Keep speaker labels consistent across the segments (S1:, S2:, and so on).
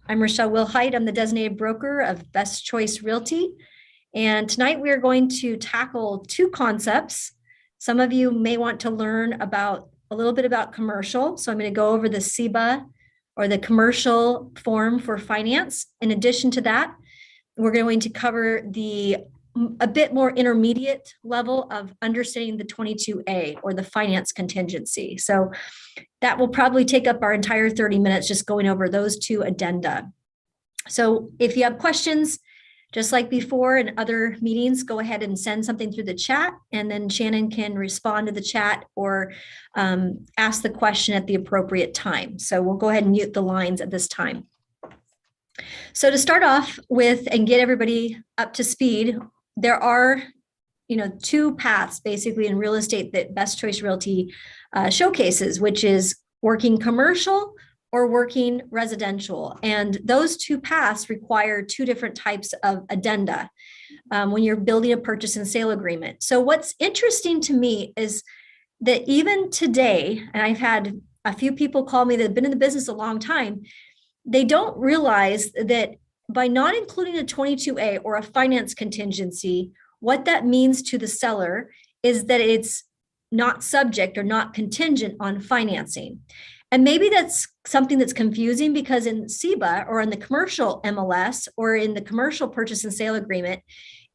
S1: I'm Rochelle Wilhite. I'm the designated broker of Best Choice Realty. And tonight we are going to tackle two concepts. Some of you may want to learn about a little bit about commercial. So I'm going to go over the CEBA or the commercial form for finance. In addition to that, we're going to cover a bit more intermediate level of understanding the 22A or the finance contingency. So that will probably take up our entire 30 minutes just going over those two addenda. So if you have questions, just like before in other meetings, go ahead and send something through the chat, and then Shannon can respond to the chat or ask the question at the appropriate time. So we'll go ahead and mute the lines at this time. So to start off with and get everybody up to speed, there are two paths basically in real estate that Best Choice Realty showcases, which is working commercial or working residential. And those two paths require two different types of addenda when you're building a purchase and sale agreement. So what's interesting to me is that even today, and I've had a few people call me that have been in the business a long time, they don't realize that by not including a 22A or a finance contingency, what that means to the seller is that it's not subject or not contingent on financing. And maybe that's something that's confusing because in CEBA or in the commercial MLS or in the commercial purchase and sale agreement,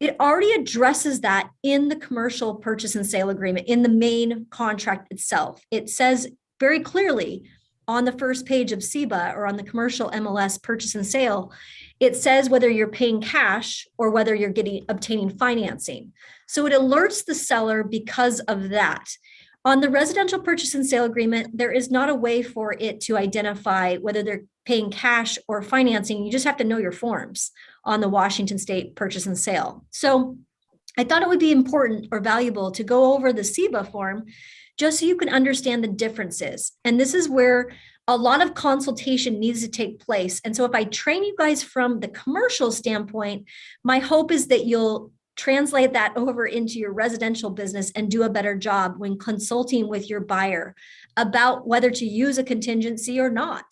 S1: it already addresses that in the commercial purchase and sale agreement, in the main contract itself. It says very clearly on the first page of CEBA or on the commercial MLS purchase and sale, it says whether you're paying cash or whether you're obtaining financing. So it alerts the seller because of that. On the residential purchase and sale agreement, there is not a way for it to identify whether they're paying cash or financing. You just have to know your forms on the Washington State purchase and sale. So I thought it would be important or valuable to go over the CEBA form just so you can understand the differences. And this is where a lot of consultation needs to take place. And so if I train you guys from the commercial standpoint, my hope is that you'll translate that over into your residential business and do a better job when consulting with your buyer about whether to use a contingency or not.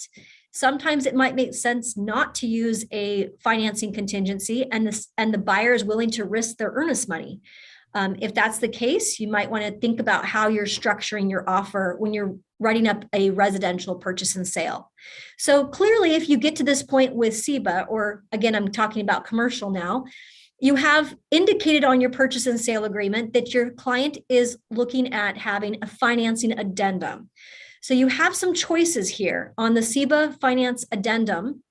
S1: Sometimes it might make sense not to use a financing contingency and the buyer is willing to risk their earnest money. If that's the case, you might want to think about how you're structuring your offer when you're writing up a residential purchase and sale. So clearly, if you get to this point with CEBA, or again, I'm talking about commercial now, you have indicated on your purchase and sale agreement that your client is looking at having a financing addendum. So you have some choices here on the CEBA finance addendum.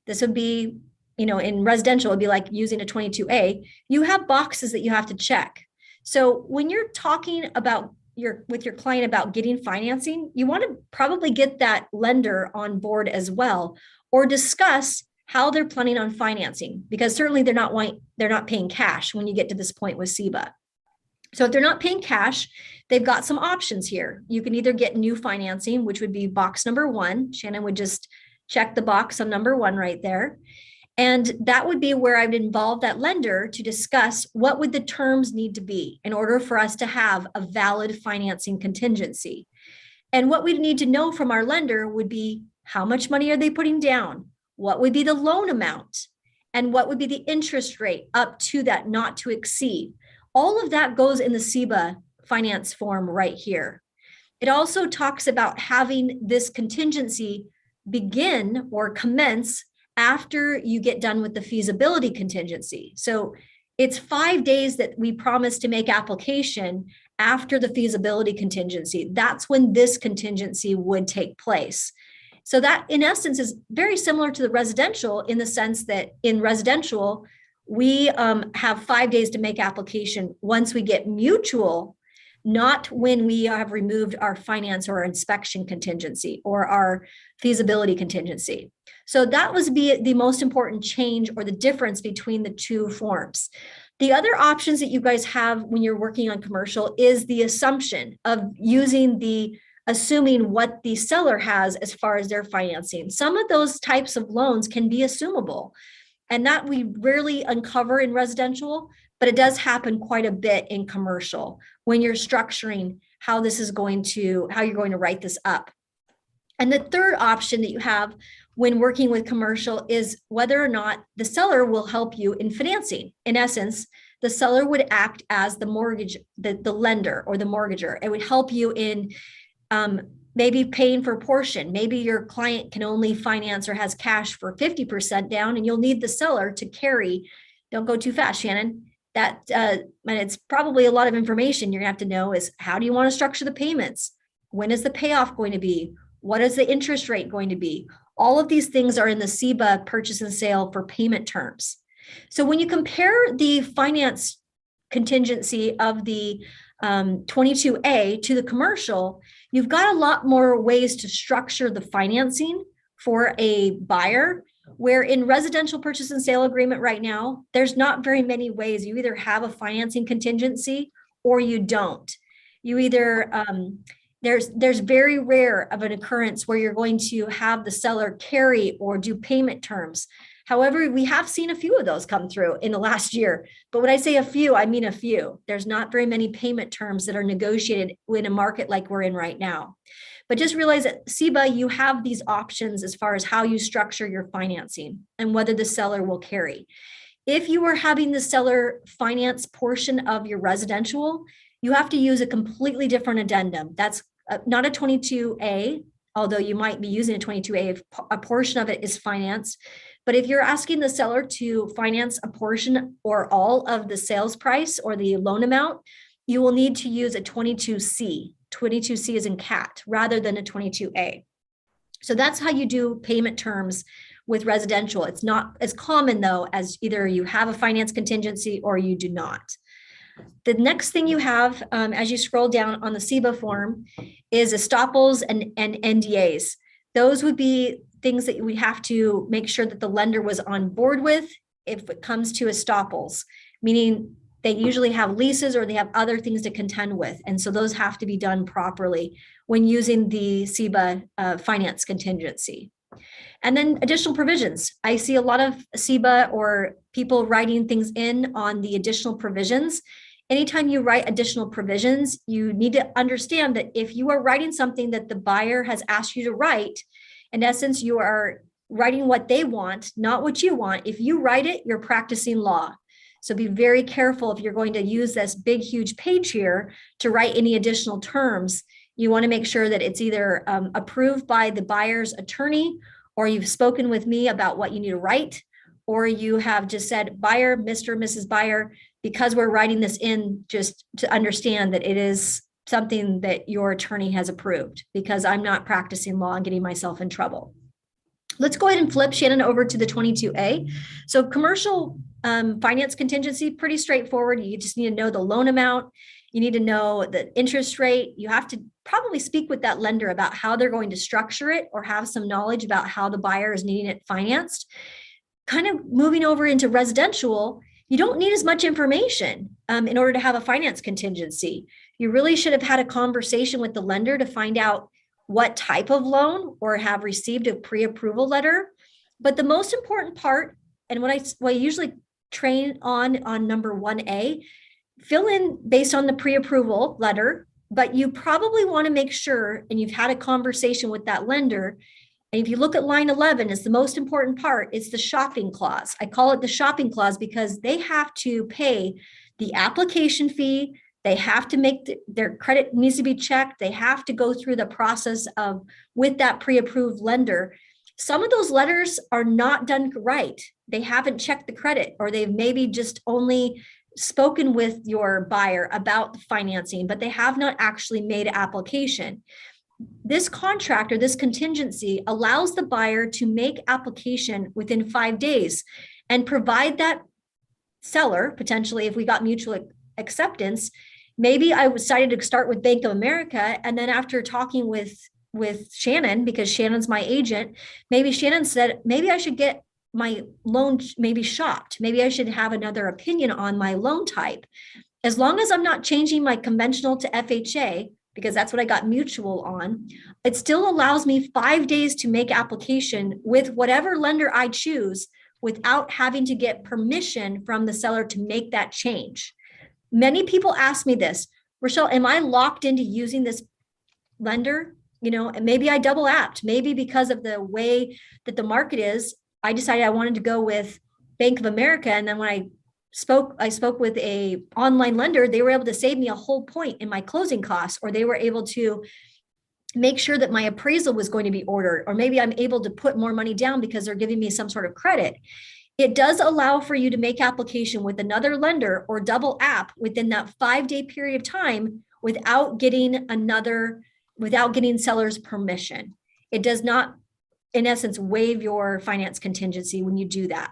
S1: This would be, in residential, it'd be like using a 22A. You have boxes that you have to check. So when you're talking about with your client about getting financing, you want to probably get that lender on board as well, or discuss how they're planning on financing, because certainly they're not paying cash when you get to this point with CEBA. So if they're not paying cash, they've got some options here. You can either get new financing, which would be box number 1. Shannon would just check the box on number 1 right there. And that would be where I would involve that lender to discuss what would the terms need to be in order for us to have a valid financing contingency. And what we'd need to know from our lender would be how much money are they putting down? What would be the loan amount? And what would be the interest rate up to that not to exceed? All of that goes in the CEBA finance form right here. It also talks about having this contingency begin or commence after you get done with the feasibility contingency. So it's 5 days that we promise to make application after the feasibility contingency. That's when this contingency would take place. So that in essence is very similar to the residential in the sense that in residential, we have 5 days to make application once we get mutual, not when we have removed our finance or inspection contingency or our feasibility contingency. So that was the most important change or the difference between the two forms. The other options that you guys have when you're working on commercial is the assumption of assuming what the seller has as far as their financing. Some of those types of loans can be assumable, and that we rarely uncover in residential, but it does happen quite a bit in commercial when you're structuring how you're going to write this up. And the third option that you have when working with commercial is whether or not the seller will help you in financing. In essence, the seller would act as the mortgage, the lender or the mortgager. It would help you in maybe paying for a portion. Maybe your client can only finance or has cash for 50% down, and you'll need the seller to carry. Don't go too fast, Shannon. That and it's probably a lot of information you're gonna have to know is how do you want to structure the payments? When is the payoff going to be? What is the interest rate going to be? All of these things are in the CEBA purchase and sale for payment terms. So when you compare the finance contingency of the 22A to the commercial, you've got a lot more ways to structure the financing for a buyer, where in residential purchase and sale agreement right now, there's not very many ways. You either have a financing contingency or you don't. You either, there's very rare of an occurrence where you're going to have the seller carry or do payment terms. However, we have seen a few of those come through in the last year. But when I say a few, I mean a few. There's not very many payment terms that are negotiated in a market like we're in right now. But just realize that CEBA, you have these options as far as how you structure your financing and whether the seller will carry. If you are having the seller finance portion of your residential, you have to use a completely different addendum. That's not a 22A, although you might be using a 22A if a portion of it is financed. But if you're asking the seller to finance a portion or all of the sales price or the loan amount, you will need to use a 22C. 22C is in cat rather than a 22A. So that's how you do payment terms with residential. It's not as common though as either you have a finance contingency or you do not. The next thing you have as you scroll down on the CEBA form is estoppels and NDAs. Those would be things that we have to make sure that the lender was on board with if it comes to estoppels, meaning they usually have leases or they have other things to contend with. And so those have to be done properly when using the CEBA finance contingency. And then additional provisions. I see a lot of CEBA or people writing things in on the additional provisions. Anytime you write additional provisions, you need to understand that if you are writing something that the buyer has asked you to write, in essence, you are writing what they want, not what you want. If you write it, you're practicing law. So be very careful if you're going to use this big, huge page here to write any additional terms. You want to make sure that it's either approved by the buyer's attorney, or you've spoken with me about what you need to write, or you have just said, buyer, Mr. and Mrs. Buyer, because we're writing this in, just to understand that it is something that your attorney has approved, because I'm not practicing law and getting myself in trouble. Let's go ahead and flip, Shannon, over to the 22A. So commercial finance contingency, pretty straightforward. You just need to know the loan amount. You need to know the interest rate. You have to probably speak with that lender about how they're going to structure it, or have some knowledge about how the buyer is needing it financed. Kind of moving over into residential, you don't need as much information in order to have a finance contingency. You really should have had a conversation with the lender to find out what type of loan, or have received a pre-approval letter. But the most important part, and what I usually train on number 1A, fill in based on the pre-approval letter, but you probably want to make sure, and you've had a conversation with that lender. And if you look at line 11, it's the most important part. It's the shopping clause. I call it the shopping clause because they have to pay the application fee. They have to make their credit needs to be checked. They have to go through the process of with that pre-approved lender. Some of those letters are not done right. They haven't checked the credit, or they've maybe just only spoken with your buyer about the financing, but they have not actually made application. This contract or this contingency allows the buyer to make application within 5 days and provide that seller, potentially, if we got mutual acceptance. Maybe I decided to start with Bank of America, and then after talking with Shannon, because Shannon's my agent, maybe Shannon said, maybe I should get my loan maybe shopped. Maybe I should have another opinion on my loan type. As long as I'm not changing my conventional to FHA, because that's what I got mutual on, it still allows me 5 days to make application with whatever lender I choose without having to get permission from the seller to make that change. Many people ask me this, Rochelle, am I locked into using this lender? and maybe I double apped. Maybe because of the way that the market is, I decided I wanted to go with Bank of America. And then when I spoke with a online lender, they were able to save me a whole point in my closing costs, or they were able to make sure that my appraisal was going to be ordered, or maybe I'm able to put more money down because they're giving me some sort of credit. It does allow for you to make application with another lender or double app within that 5-day period of time without getting seller's permission. It does not, in essence, waive your finance contingency when you do that.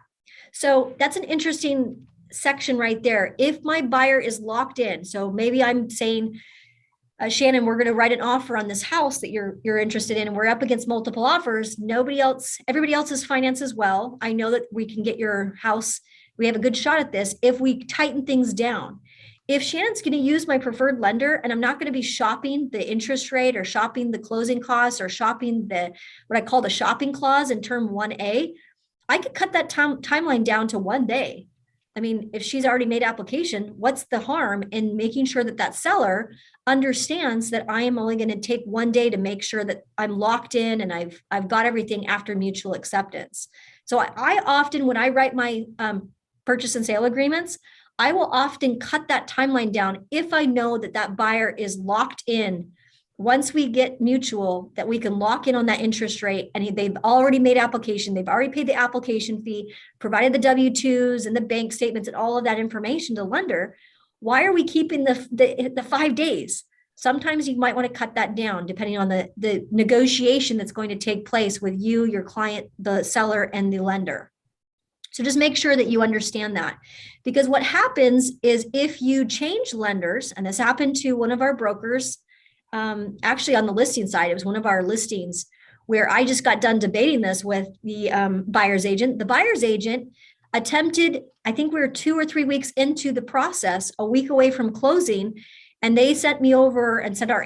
S1: So that's an interesting section right there. If my buyer is locked in, so maybe I'm saying, Shannon, we're going to write an offer on this house that you're interested in, and we're up against multiple offers. Everybody else is financed as well. I know that we can get your house. We have a good shot at this if we tighten things down. If Shannon's going to use my preferred lender, and I'm not going to be shopping the interest rate or shopping the closing costs or shopping what I call the shopping clause in term 1A, I could cut that timeline down to 1 day. I mean, if she's already made application, what's the harm in making sure that seller understands that I am only going to take 1 day to make sure that I'm locked in and I've got everything after mutual acceptance. So I often, when I write my purchase and sale agreements, I will often cut that timeline down if I know that buyer is locked in. Once we get mutual, that we can lock in on that interest rate, and they've already made application, they've already paid the application fee, provided the W-2s and the bank statements and all of that information to lender. Why are we keeping the 5 days? Sometimes you might want to cut that down depending on the negotiation that's going to take place with you, your client, the seller, and the lender. So just make sure that you understand that, because what happens is if you change lenders, and this happened to one of our brokers, actually on the listing side, it was one of our listings where I just got done debating this with the buyer's agent. The buyer's agent attempted, I think we were 2 or 3 weeks into the process, a week away from closing, and they sent me over and sent our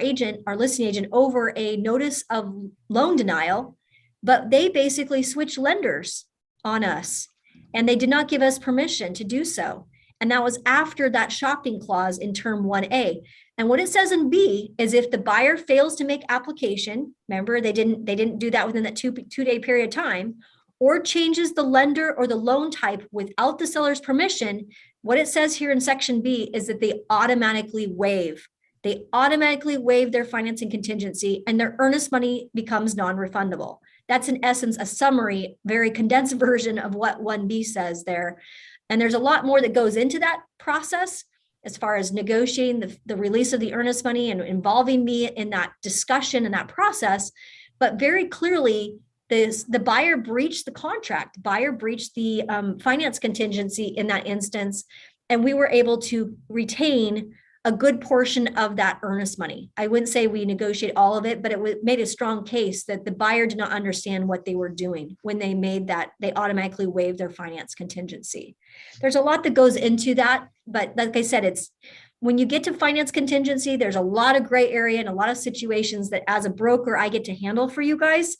S1: listing agent over a notice of loan denial, but they basically switched lenders on us, and they did not give us permission to do so. And that was after that shopping clause in term 1A. And what it says in B is if the buyer fails to make application, remember they didn't do that within that two-day period of time, or changes the lender or the loan type without the seller's permission, what it says here in section B is that they automatically waive. They automatically waive their financing contingency, and their earnest money becomes non-refundable. That's in essence a summary, very condensed version of what 1B says there. And there's a lot more that goes into that process as far as negotiating the release of the earnest money and involving me in that discussion and that process. But very clearly, the buyer breached the contract. Buyer breached the finance contingency in that instance, and we were able to retain a good portion of that earnest money. I wouldn't say we negotiate all of it, but it made a strong case that the buyer did not understand what they were doing when they made that. They automatically waived their finance contingency. There's a lot that goes into that, but like I said, it's when you get to finance contingency, there's a lot of gray area and a lot of situations that as a broker, I get to handle for you guys.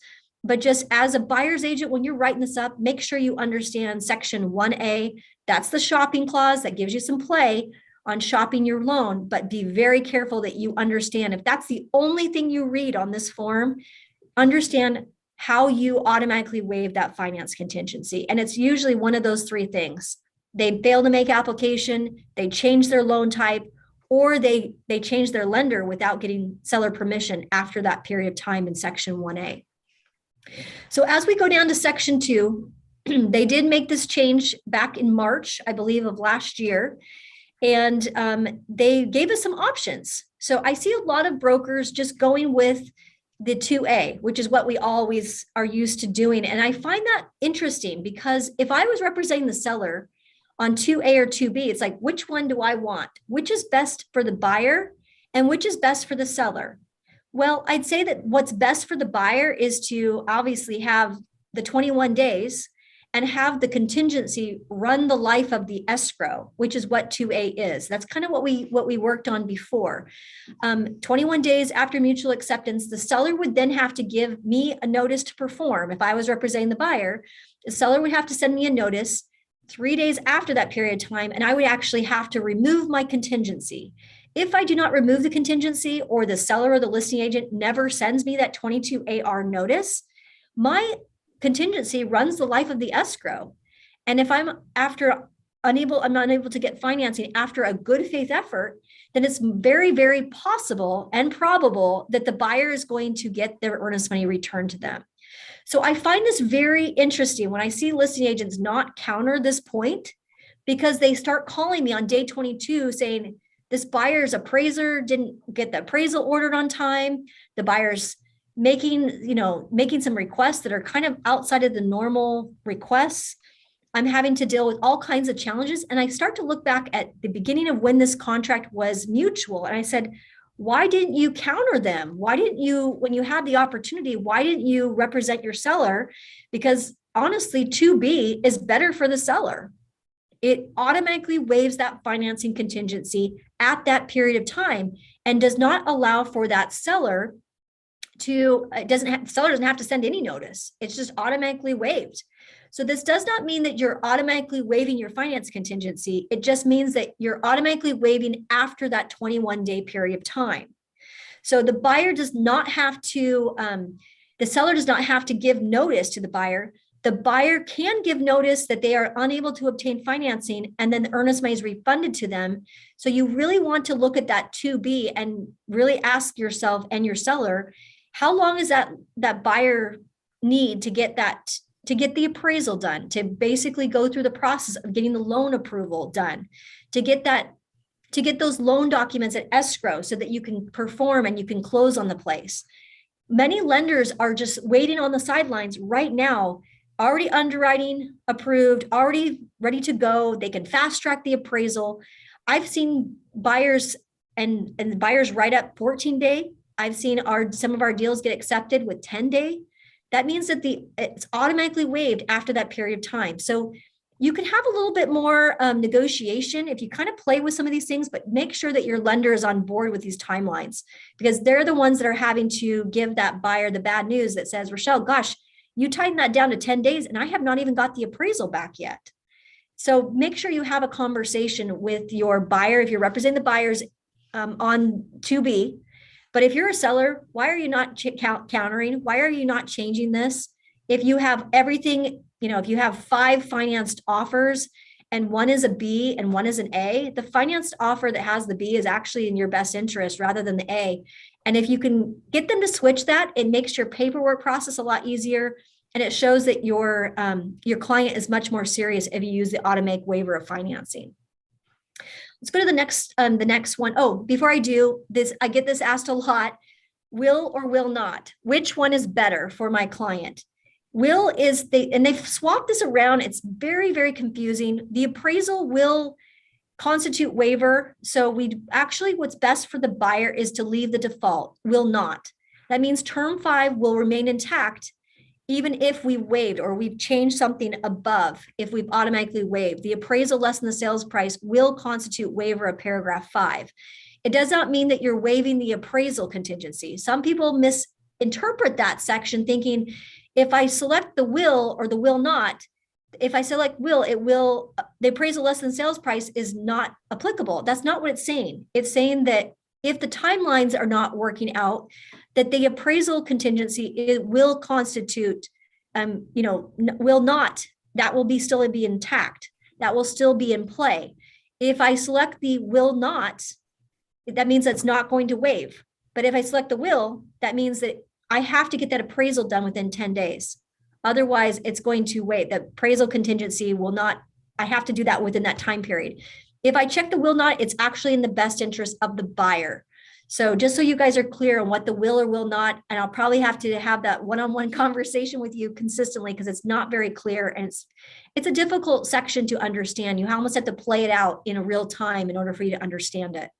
S1: But just as a buyer's agent, when you're writing this up, make sure you understand section 1A. That's the shopping clause that gives you some play on shopping your loan, but be very careful that you understand if that's the only thing you read on this form, understand how you automatically waive that finance contingency. And it's usually one of those 3 things. They fail to make application, they change their loan type, or they change their lender without getting seller permission after that period of time in section 1A. So as we go down to section 2, they did make this change back in March, I believe, of last year. And they gave us some options. So I see a lot of brokers just going with the 2A, which is what we always are used to doing. And I find that interesting because if I was representing the seller on 2A or 2B, it's like, which one do I want? Which is best for the buyer and which is best for the seller? Well, I'd say that what's best for the buyer is to obviously have the 21 days and have the contingency run the life of the escrow, which is what 2A is. That's kind of what we worked on before. 21 days after mutual acceptance, the seller would then have to give me a notice to perform. If I was representing the buyer, the seller would have to send me a notice 3 days after that period of time, and I would actually have to remove my contingency. If I do not remove the contingency, or the seller or the listing agent never sends me that 22AR notice, my contingency runs the life of the escrow. And if I'm unable to get financing after a good faith effort, then it's very, very possible and probable that the buyer is going to get their earnest money returned to them. So I find this very interesting when I see listing agents not counter this point, because they start calling me on day 22 saying, this buyer's appraiser didn't get the appraisal ordered on time. The buyer's making some requests that are kind of outside of the normal requests. I'm having to deal with all kinds of challenges. And I start to look back at the beginning of when this contract was mutual. And I said, why didn't you counter them? Why didn't you, when you had the opportunity, why didn't you represent your seller? Because honestly, 2B is better for the seller. It automatically waives that financing contingency at that period of time and does not allow for that seller to, seller doesn't have to send any notice. It's just automatically waived. So this does not mean that you're automatically waiving your finance contingency. It just means that you're automatically waiving after that 21-day period of time. So the buyer does not have to, the seller does not have to give notice to the buyer. The buyer can give notice that they are unable to obtain financing, and then the earnest money is refunded to them. So you really want to look at that 2B and really ask yourself and your seller, how long is that buyer need to get the appraisal done, to basically go through the process of getting the loan approval done, to get those loan documents at escrow so that you can perform and you can close on the place. Many lenders are just waiting on the sidelines right now, already underwriting approved, already ready to go. They can fast track the appraisal. I've seen buyers and the buyers write up 14-day. I've seen some of our deals get accepted with 10-day. That means that it's automatically waived after that period of time. So you can have a little bit more negotiation if you kind of play with some of these things, but make sure that your lender is on board with these timelines, because they're the ones that are having to give that buyer the bad news that says, Rochelle, gosh, you tightened that down to 10 days and I have not even got the appraisal back yet. So make sure you have a conversation with your buyer if you're representing the buyers on 2B. But if you're a seller, why are you not countering? Why are you not changing this? If you have everything, if you have 5 financed offers and one is a B and one is an A, the financed offer that has the B is actually in your best interest rather than the A. And if you can get them to switch that, it makes your paperwork process a lot easier. And it shows that your client is much more serious if you use the automatic waiver of financing. Let's go to the next one. Oh, before I do this, I get this asked a lot. Will or will not? Which one is better for my client? Will is and they've swapped this around. It's very, very confusing. The appraisal will constitute waiver. So what's best for the buyer is to leave the default, will not. That means term 5 will remain intact, even if we waived or we've changed something above. If we've automatically waived, the appraisal less than the sales price will constitute waiver of paragraph 5. It does not mean that you're waiving the appraisal contingency. Some people misinterpret that section thinking if I select the will or the will not, if I select will, the appraisal less than sales price is not applicable. That's not what it's saying. It's saying that if the timelines are not working out, that the appraisal contingency, it will constitute, will not, that will still be intact. That will still be in play. If I select the will not, that means that's not going to waive. But if I select the will, that means that I have to get that appraisal done within 10 days. Otherwise, it's going to waive. The appraisal contingency will not, I have to do that within that time period. If I check the will not, it's actually in the best interest of the buyer. So just so you guys are clear on what the will or will not, and I'll probably have to have that one-on-one conversation with you consistently because it's not very clear and it's a difficult section to understand. You almost have to play it out in a real time in order for you to understand it.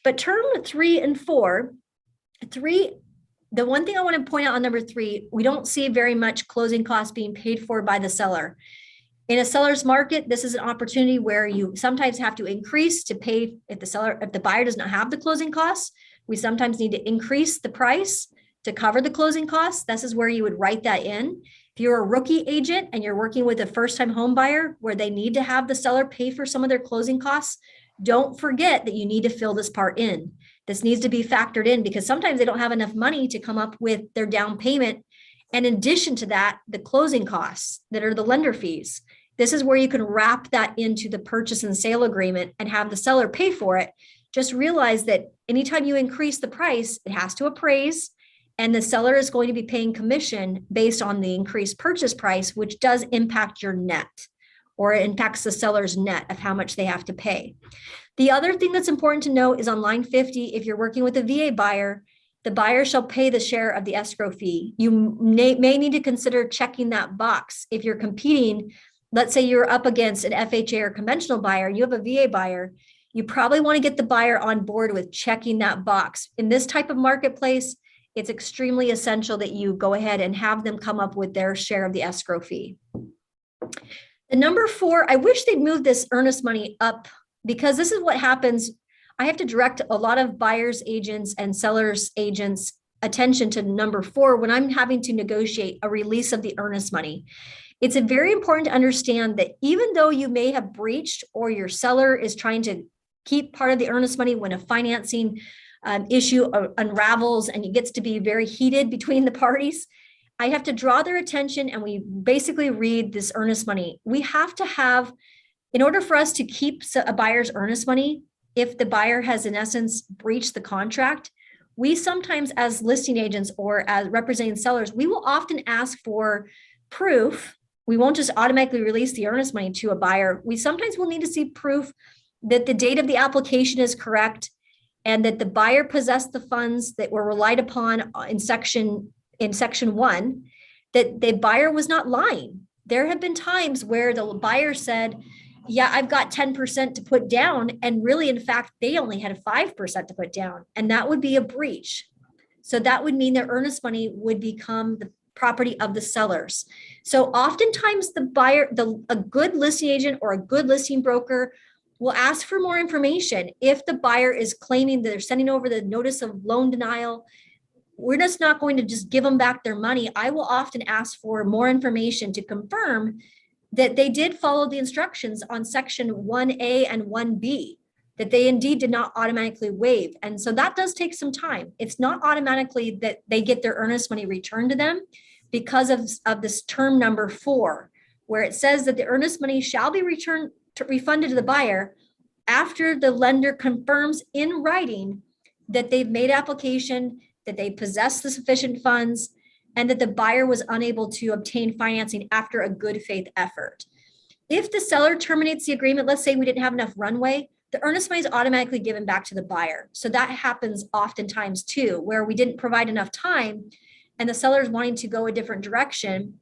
S1: But term 3 and 4, the one thing I want to point out on number 3, we don't see very much closing costs being paid for by the seller. In a seller's market, this is an opportunity where you sometimes have to increase to pay if the buyer does not have the closing costs. We sometimes need to increase the price to cover the closing costs. This is where you would write that in. If you're a rookie agent and you're working with a first-time home buyer where they need to have the seller pay for some of their closing costs, Don't forget that you need to fill this part in. This needs to be factored in because sometimes they don't have enough money to come up with their down payment. And in addition to that, the closing costs that are the lender fees. This is where you can wrap that into the purchase and sale agreement and have the seller pay for it. Just realize that anytime you increase the price, it has to appraise, and the seller is going to be paying commission based on the increased purchase price, which does impact your net, or it impacts the seller's net of how much they have to pay. The other thing that's important to note is on line 50, if you're working with a VA buyer, the buyer shall pay the share of the escrow fee. You may need to consider checking that box. If you're competing, let's say you're up against an FHA or conventional buyer, you have a VA buyer, you probably want to get the buyer on board with checking that box. In this type of marketplace, it's extremely essential that you go ahead and have them come up with their share of the escrow fee. The number 4, I wish they'd move this earnest money up, because this is what happens. I have to direct a lot of buyers agents and sellers agents attention to number 4 when I'm having to negotiate a release of the earnest money. It's very important to understand that even though you may have breached or your seller is trying to keep part of the earnest money when a financing issue unravels and it gets to be very heated between the parties, I have to draw their attention, and we basically read this earnest money. We have to have, in order for us to keep a buyer's earnest money, if the buyer has in essence breached the contract, we sometimes as listing agents or as representing sellers, we will often ask for proof. We won't just automatically release the earnest money to a buyer. We sometimes will need to see proof that the date of the application is correct and that the buyer possessed the funds that were relied upon in section 1, that the buyer was not lying. There have been times where the buyer said, yeah, I've got 10% to put down. And really, in fact, they only had 5% to put down. And that would be a breach. So that would mean their earnest money would become the property of the sellers. So oftentimes the buyer, a good listing agent or a good listing broker will ask for more information. If the buyer is claiming that they're sending over the notice of loan denial, we're just not going to just give them back their money. I will often ask for more information to confirm that they did follow the instructions on section 1A and 1B, that they indeed did not automatically waive. And so that does take some time. It's not automatically that they get their earnest money returned to them because of this term number 4, where it says that the earnest money shall be refunded to the buyer after the lender confirms in writing that they've made application, that they possess the sufficient funds, and that the buyer was unable to obtain financing after a good faith effort. If the seller terminates the agreement, let's say we didn't have enough runway, the earnest money is automatically given back to the buyer. So that happens oftentimes too, where we didn't provide enough time and the seller is wanting to go a different direction.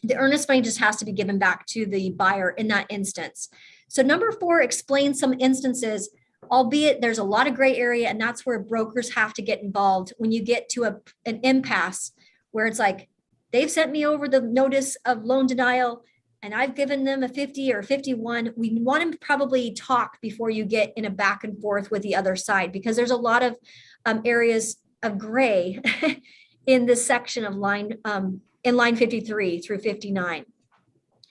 S1: The earnest money just has to be given back to the buyer in that instance. So number 4 explains some instances, albeit there's a lot of gray area, and that's where brokers have to get involved when you get to an impasse where it's like, they've sent me over the notice of loan denial and I've given them a 50 or 51. We want to probably talk before you get in a back and forth with the other side, because there's a lot of areas of gray in this section of in line 53 through 59.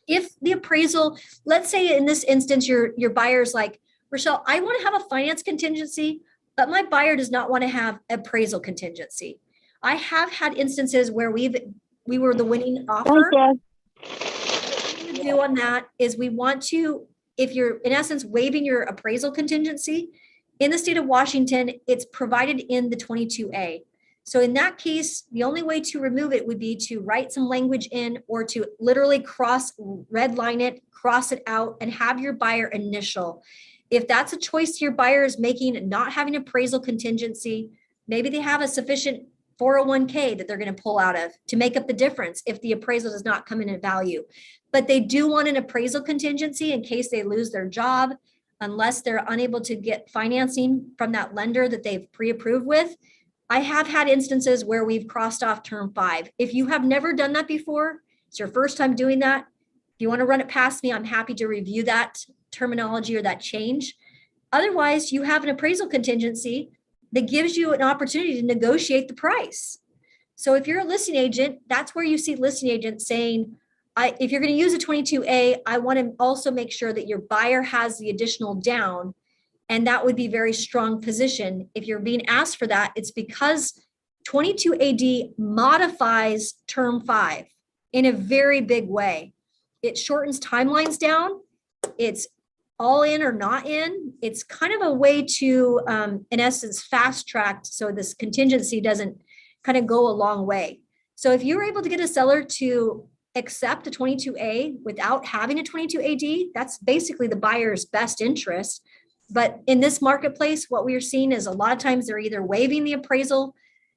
S1: If the appraisal, let's say in this instance, your buyer's like, Rochelle, I want to have a finance contingency, but my buyer does not want to have appraisal contingency. I have had instances where we were the winning offer. What we do on that is we want to, if you're in essence waiving your appraisal contingency, in the state of Washington, it's provided in the 22A. So in that case, the only way to remove it would be to write some language in, or to literally redline it, cross it out, and have your buyer initial. If that's a choice your buyer is making, not having appraisal contingency, maybe they have a sufficient 401k that they're going to pull out of to make up the difference if the appraisal does not come in at value. But they do want an appraisal contingency in case they lose their job, unless they're unable to get financing from that lender that they've pre-approved with. I have had instances where we've crossed off term 5. If you have never done that before, it's your first time doing that, if you want to run it past me, I'm happy to review that terminology or that change. Otherwise, you have an appraisal contingency that gives you an opportunity to negotiate the price. So if you're a listing agent, that's where you see listing agents saying, if you're going to use a 22A, I want to also make sure that your buyer has the additional down And that would be very strong position. If you're being asked for that, it's because 22AD modifies term 5 in a very big way. It shortens timelines down. It's all in or not in. It's kind of a way to, in essence, fast track so this contingency doesn't kind of go a long way. So if you're able to get a seller to accept a 22A without having a 22AD, that's basically the buyer's best interest. But in this marketplace, what we are seeing is a lot of times they're either waiving the appraisal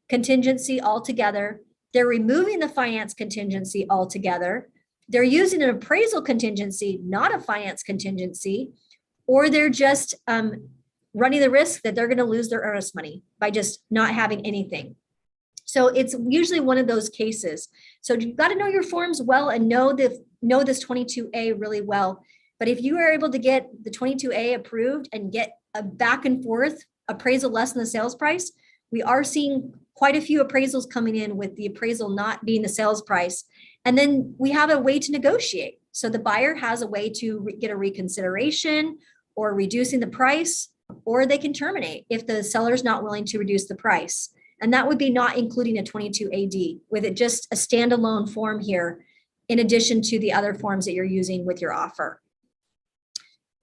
S1: contingency altogether, they're removing the finance contingency altogether, they're using an appraisal contingency, not a finance contingency, or they're just running the risk that they're going to lose their earnest money by just not having anything. So it's usually one of those cases. So you've got to know your forms well and know this 22A really well. But if you are able to get the 22A approved and get a back and forth appraisal less than the sales price, we are seeing quite a few appraisals coming in with the appraisal not being the sales price. And then we have a way to negotiate. So the buyer has a way to get a reconsideration or reducing the price, or they can terminate if the seller's not willing to reduce the price. And that would be not including a 22AD, with it just a standalone form here, in addition to the other forms that you're using with your offer.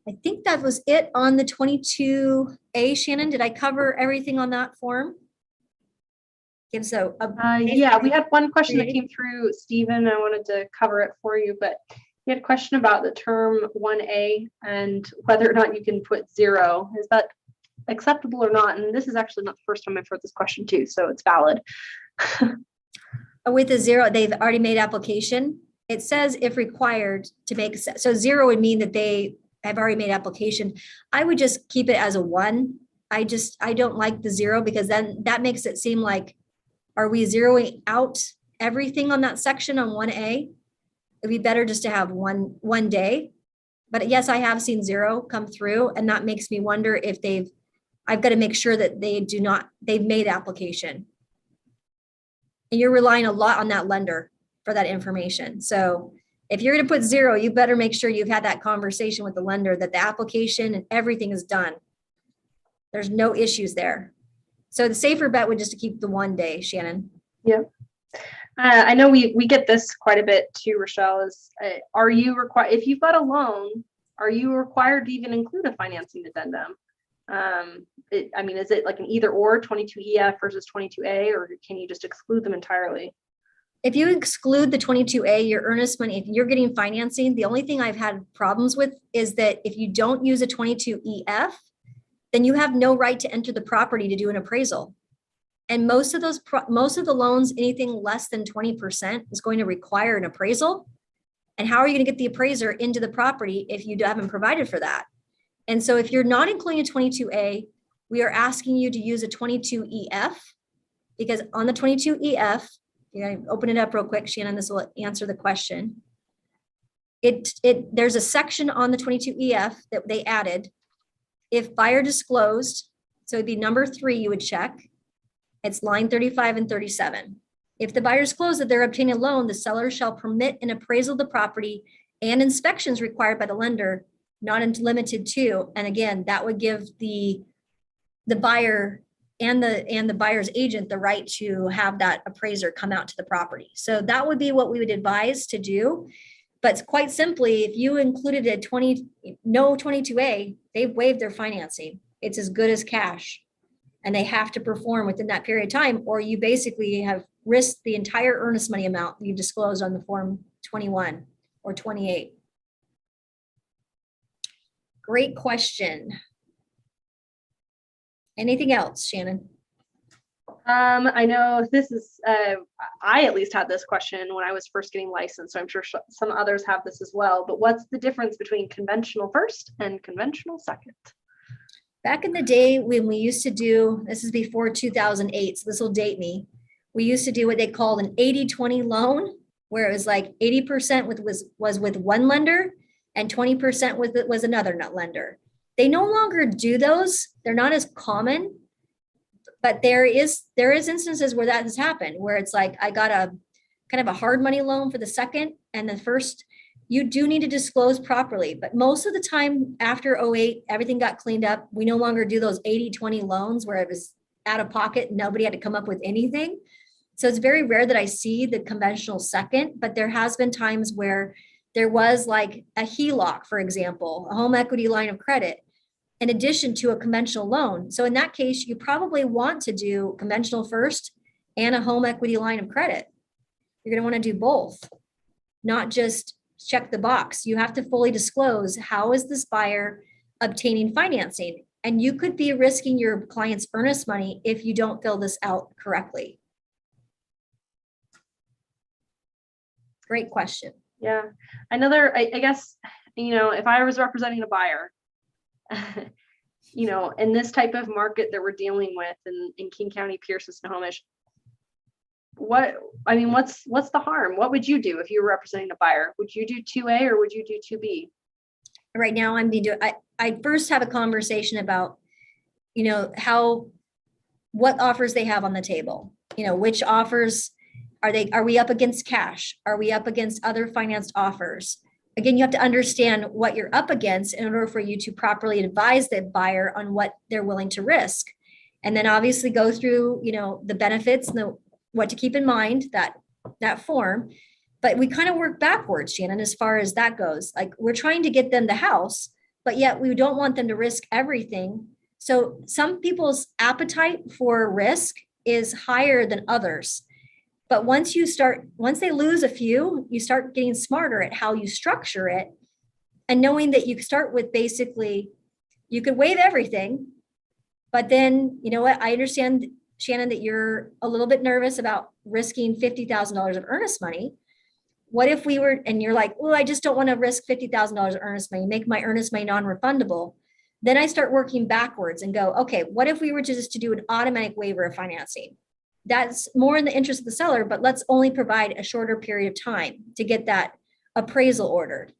S1: I think that was it on the 22A. Shannon, did I cover everything on that form?
S2: Yeah, we had one question that came through, Stephen. I wanted to cover it for you, but he had a question about the term 1A and whether or not you can put 0. Is that acceptable or not? And this is actually not the first time I've heard this question too, so it's valid.
S1: With the 0, they've already made application. It says if required to make, so 0 would mean that they have already made application. I would just keep it as a 1. I don't like the 0, because then that makes it seem like, are we zeroing out everything on that section on 1A? It'd be better just to have one day. But yes, I have seen 0 come through, and that makes me wonder if I've got to make sure that they've made application. And you're relying a lot on that lender for that information. So if you're going to put 0, you better make sure you've had that conversation with the lender, that the application and everything is done. There's no issues there. So the safer bet would just to keep the 1 day, Shannon.
S2: Yep. I know we get this quite a bit too, Rochelle, is are you required, if you've got a loan, are you required to even include a financing addendum? I mean, is it like an either or, 22EF versus 22A, or can you just exclude them entirely?
S1: If you exclude the 22A, your earnest money, if you're getting financing, the only thing I've had problems with is that if you don't use a 22EF, then you have no right to enter the property to do an appraisal. And most of the loans, anything less than 20% is going to require an appraisal. And how are you going to get the appraiser into the property if you haven't provided for that? And so if you're not including a 22A, we are asking you to use a 22EF, because on the 22EF, you gotta open it up real quick, Shannon, this will answer the question. There's a section on the 22EF that they added. If buyer disclosed, so it'd be number 3, you would check. It's line 35 and 37. If the buyer disclosed that they're obtaining a loan, the seller shall permit an appraisal of the property and inspections required by the lender, not limited to. And again, that would give the buyer and the buyer's agent the right to have that appraiser come out to the property. So that would be what we would advise to do. But quite simply, if you included a 22A, they've waived their financing. It's as good as cash. And they have to perform within that period of time, or you basically have risked the entire earnest money amount you've disclosed on the form 21 or 28. Great question. Anything else, Shannon?
S2: I know this is, I at least had this question when I was first getting licensed, so I'm sure some others have this as well, but what's the difference between conventional first and conventional second?
S1: Back in the day when we used to do, this is before 2008, so this will date me. We used to do what they called an 80-20 loan, where it was like 80% was with one lender and 20% was another lender. They no longer do those. They're not as common, but there is instances where that has happened, where it's like I got a kind of a hard money loan for the second, and the first you do need to disclose properly. But most of the time after '08, everything got cleaned up. We no longer do those 80-20 loans where it was out of pocket. Nobody had to come up with anything. So it's very rare that I see the conventional second, but there has been times where there was like a HELOC, for example, a home equity line of credit, in addition to a conventional loan. So in that case, you probably want to do conventional first and a home equity line of credit. You're going to want to do both, not just check the box. You have to fully disclose, how is this buyer obtaining financing? And you could be risking your client's earnest money if you don't fill this out correctly. Great question.
S2: Yeah. Another, I guess, if I was representing a buyer, in this type of market that we're dealing with in King County, Pierce, and Snohomish, what's the harm? What would you do if you were representing a buyer? Would you do 2A or would you do 2B?
S1: Right now, I first have a conversation about, what offers they have on the table. Which offers are we up against cash? Are we up against other financed offers? Again, you have to understand what you're up against in order for you to properly advise the buyer on what they're willing to risk. And then obviously go through, the benefits and what to keep in mind, that form. But we kind of work backwards, Shannon, as far as that goes. Like, we're trying to get them the house, but yet we don't want them to risk everything. So some people's appetite for risk is higher than others. But once they lose a few, you start getting smarter at how you structure it, and knowing that you start with basically, you could waive everything, but then, you know what, I understand, Shannon, that you're a little bit nervous about risking $50,000 of earnest money. What if and you're like, oh, I just don't want to risk $50,000 of earnest money, make my earnest money non-refundable. Then I start working backwards and go, okay, what if we were just to do an automatic waiver of financing? That's more in the interest of the seller, but let's only provide a shorter period of time to get that appraisal ordered.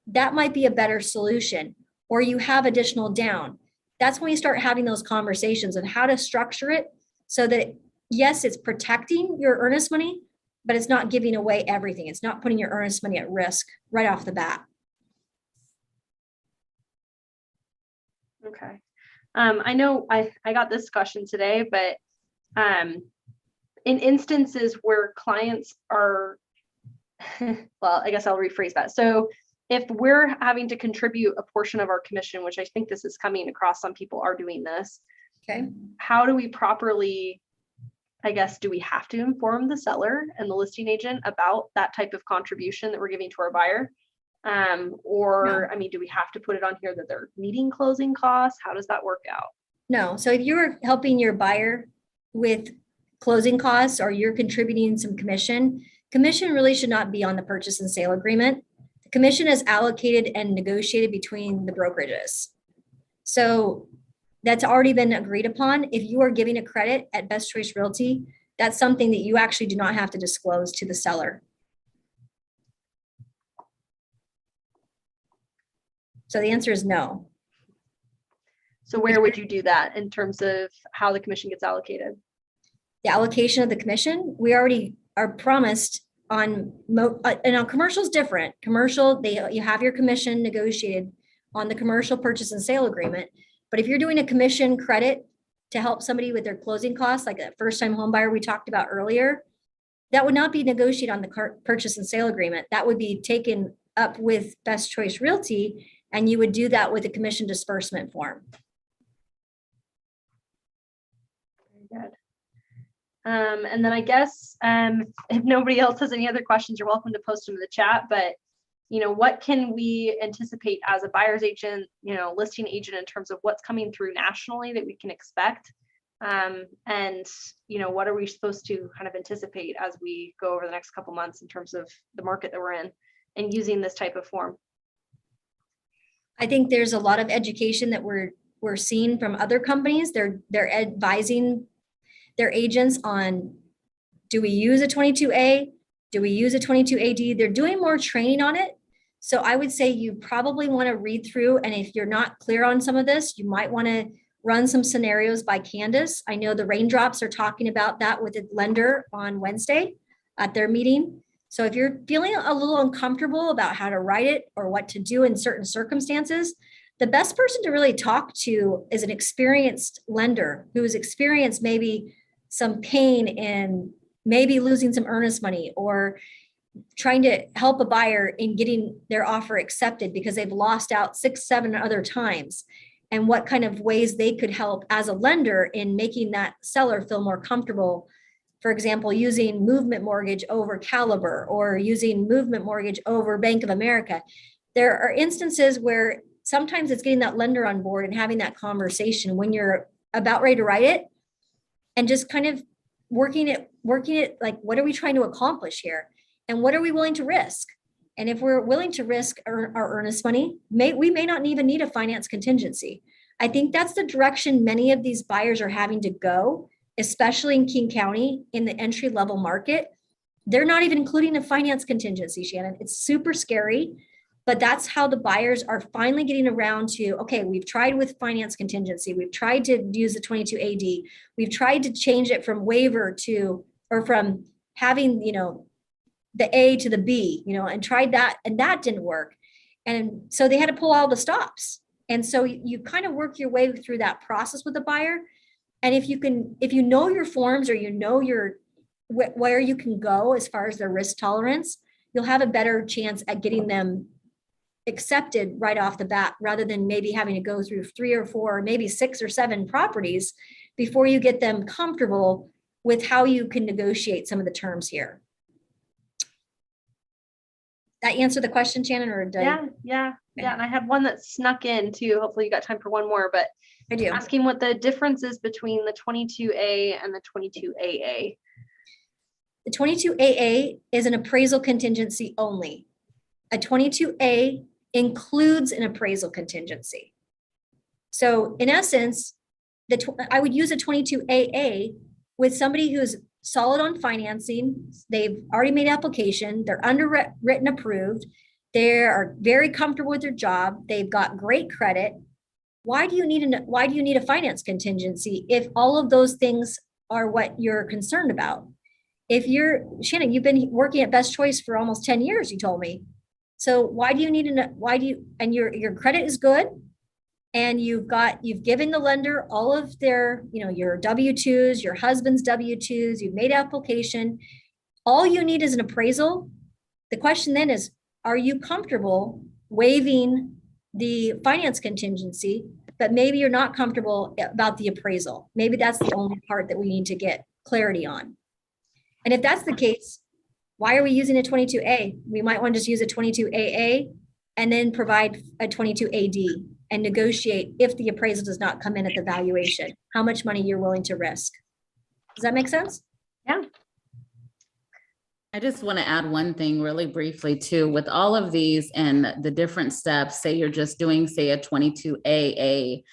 S1: That might be a better solution. Or you have additional down. That's when you start having those conversations of how to structure it so that, yes, it's protecting your earnest money, but it's not giving away everything. It's not putting your earnest money at risk right off the bat.
S2: Okay. I know I got this question today, but in instances where clients are, well, I guess I'll rephrase that. So if we're having to contribute a portion of our commission, which I think this is coming across, some people are doing this.
S1: Okay.
S2: How do we properly, do we have to inform the seller and the listing agent about that type of contribution that we're giving to our buyer? No. Do we have to put it on here that they're meeting closing costs? How does that work out?
S1: No. So if you're helping your buyer with closing costs, or you're contributing some commission really should not be on the purchase and sale agreement. The commission is allocated and negotiated between the brokerages. So that's already been agreed upon. If you are giving a credit at Best Choice Realty, that's something that you actually do not have to disclose to the seller. So the answer is no.
S2: So where would you do that in terms of how the commission gets allocated?
S1: The allocation of the commission, we already are promised on, and on commercial is different. Commercial, you have your commission negotiated on the commercial purchase and sale agreement. But if you're doing a commission credit to help somebody with their closing costs, like that first-time home buyer we talked about earlier, that would not be negotiated on the purchase and sale agreement. That would be taken up with Best Choice Realty, and you would do that with a commission disbursement form.
S2: Very good. And then I guess if nobody else has any other questions, you're welcome to post them in the chat. But what can we anticipate as a buyer's agent, listing agent, in terms of what's coming through nationally that we can expect? And what are we supposed to kind of anticipate as we go over the next couple months in terms of the market that we're in and using this type of form?
S1: I think there's a lot of education that we're seeing from other companies. They're advising their agents on, do we use a 22A? Do we use a 22AD? They're doing more training on it. So I would say you probably want to read through, and if you're not clear on some of this, you might want to run some scenarios by Candace. I know the Raindrops are talking about that with a lender on Wednesday at their meeting. So if you're feeling a little uncomfortable about how to write it or what to do in certain circumstances, the best person to really talk to is an experienced lender who has experienced maybe some pain in maybe losing some earnest money or trying to help a buyer in getting their offer accepted because they've lost out 6, 7 other times, and what kind of ways they could help as a lender in making that seller feel more comfortable. For example, using movement mortgage over Caliber or using movement mortgage over Bank of America. There are instances where sometimes it's getting that lender on board and having that conversation when you're about ready to write it, and just kind of working it like, what are we trying to accomplish here? And what are we willing to risk? And if we're willing to risk our earnest money, we may not even need a finance contingency. I think that's the direction many of these buyers are having to go, especially in King County in the entry level market. They're not even including a finance contingency, Shannon. It's super scary, but that's how the buyers are finally getting around to, okay, we've tried with finance contingency. We've tried to use the 22AD. We've tried to change it from waiver to, or from having, the A to the B, and tried that, and that didn't work. And so they had to pull all the stops. And so you kind of work your way through that process with the buyer. And if you know your forms, or where you can go as far as their risk tolerance, you'll have a better chance at getting them accepted right off the bat, rather than maybe having to go through 3 or 4, maybe 6 or 7 properties before you get them comfortable with how you can negotiate some of the terms here. That answer the question, Shannon, or did
S2: Yeah. And I had one that snuck in too. Hopefully you got time for one more, but
S1: I do.
S2: Asking what the difference is between the 22A and the 22AA.
S1: The 22AA is an appraisal contingency only. A 22A includes an appraisal contingency. So in essence, I would use a 22AA with somebody who's solid on financing. They've already made application. They're underwritten, approved. They are very comfortable with their job. They've got great credit. Why do you need a finance contingency if all of those things are what you're concerned about? Shannon, you've been working at Best Choice for almost 10 years, you told me. So and your credit is good, and you've given the lender all of their, your W-2s, your husband's W-2s, you've made application. All you need is an appraisal. The question then is, are you comfortable waiving the finance contingency, but maybe you're not comfortable about the appraisal? Maybe that's the only part that we need to get clarity on. And if that's the case, why are we using a 22A? We might want to just use a 22AA and then provide a 22AD and negotiate if the appraisal does not come in at the valuation, how much money you're willing to risk. Does that make sense?
S2: Yeah.
S3: I just want to add one thing really briefly too, with all of these and the different steps. Say you're just doing, say, a 22AA.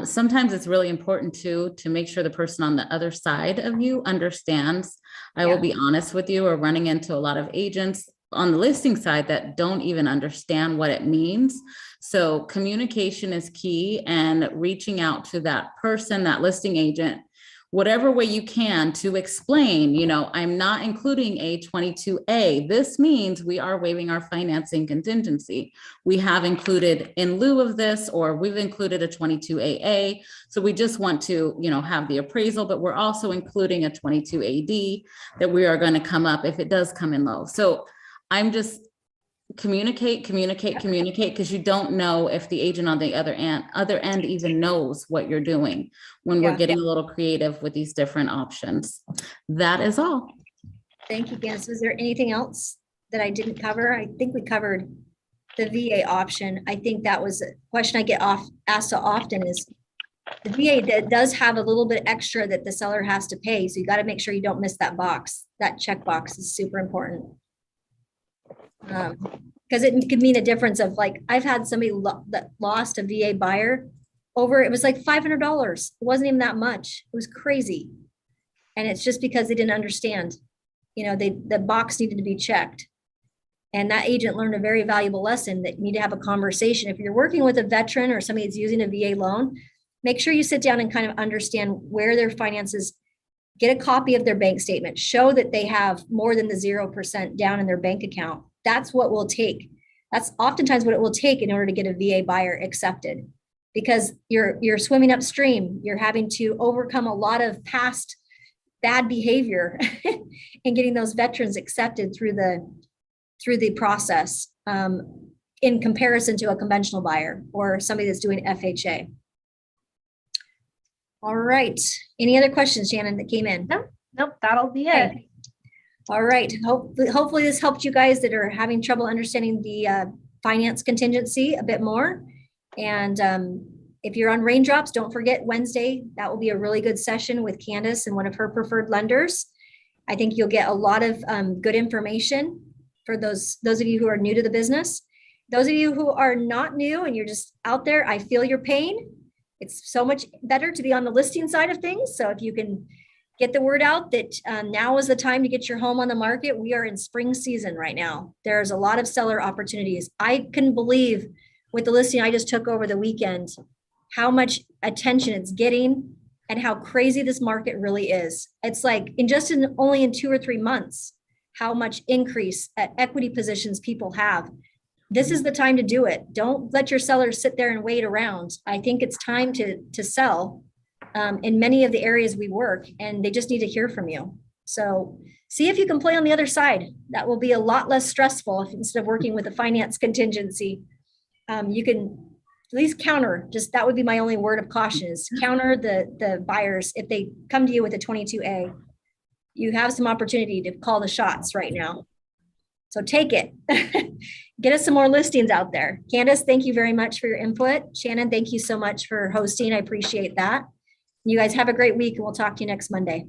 S3: Sometimes it's really important to make sure the person on the other side of you understands. I will be honest with you, we're running into a lot of agents on the listing side that don't even understand what it means. So communication is key, and reaching out to that person, that listing agent, whatever way you can to explain, I'm not including a 22A. This means we are waiving our financing contingency. We have included in lieu of this, or we've included a 22AA. So we just want to, have the appraisal, but we're also including a 22AD that we are going to come up if it does come in low. So I'm just communicate, because you don't know if the agent on the other end even knows what you're doing when we're getting a little creative with these different options. That is all.
S1: Thank you, Candace. Was there anything else that I didn't cover? I think we covered the VA option. I think that was a question I get asked so often, is the VA that does have a little bit extra that the seller has to pay. So you got to make sure you don't miss that box. That checkbox is super important. Because it could mean a difference of, like, I've had somebody that lost a VA buyer over, it was like $500. It wasn't even that much. It was crazy. And it's just because they didn't understand, the box needed to be checked. And that agent learned a very valuable lesson that you need to have a conversation. If you're working with a veteran or somebody that's using a VA loan, make sure you sit down and kind of understand where their finances get a copy of their bank statement, show that they have more than the 0% down in their bank account. That's what will take. That's oftentimes what it will take in order to get a VA buyer accepted, because you're swimming upstream. You're having to overcome a lot of past bad behavior and getting those veterans accepted through the process, in comparison to a conventional buyer or somebody that's doing FHA. All right. Any other questions, Shannon, that came in?
S2: Nope, that'll be it.
S1: Okay. All right. Hopefully this helped you guys that are having trouble understanding the finance contingency a bit more. And if you're on raindrops, don't forget Wednesday. That will be a really good session with Candace and one of her preferred lenders. I think you'll get a lot of good information for those of you who are new to the business. Those of you who are not new and you're just out there, I feel your pain. It's so much better to be on the listing side of things. So if you can get the word out that now is the time to get your home on the market. We are in spring season right now. There's a lot of seller opportunities. I couldn't believe with the listing I just took over the weekend, how much attention it's getting and how crazy this market really is. It's like only in 2 or 3 months, how much increase at equity positions people have. This is the time to do it. Don't let your sellers sit there and wait around. I think it's time to sell in many of the areas we work, and they just need to hear from you. So see if you can play on the other side. That will be a lot less stressful if instead of working with a finance contingency. You can at least counter, just that would be my only word of caution, is counter the buyers. If they come to you with a 22A, you have some opportunity to call the shots right now. So take it. Get us some more listings out there. Candace, thank you very much for your input. Shannon, thank you so much for hosting. I appreciate that. You guys have a great week, and we'll talk to you next Monday.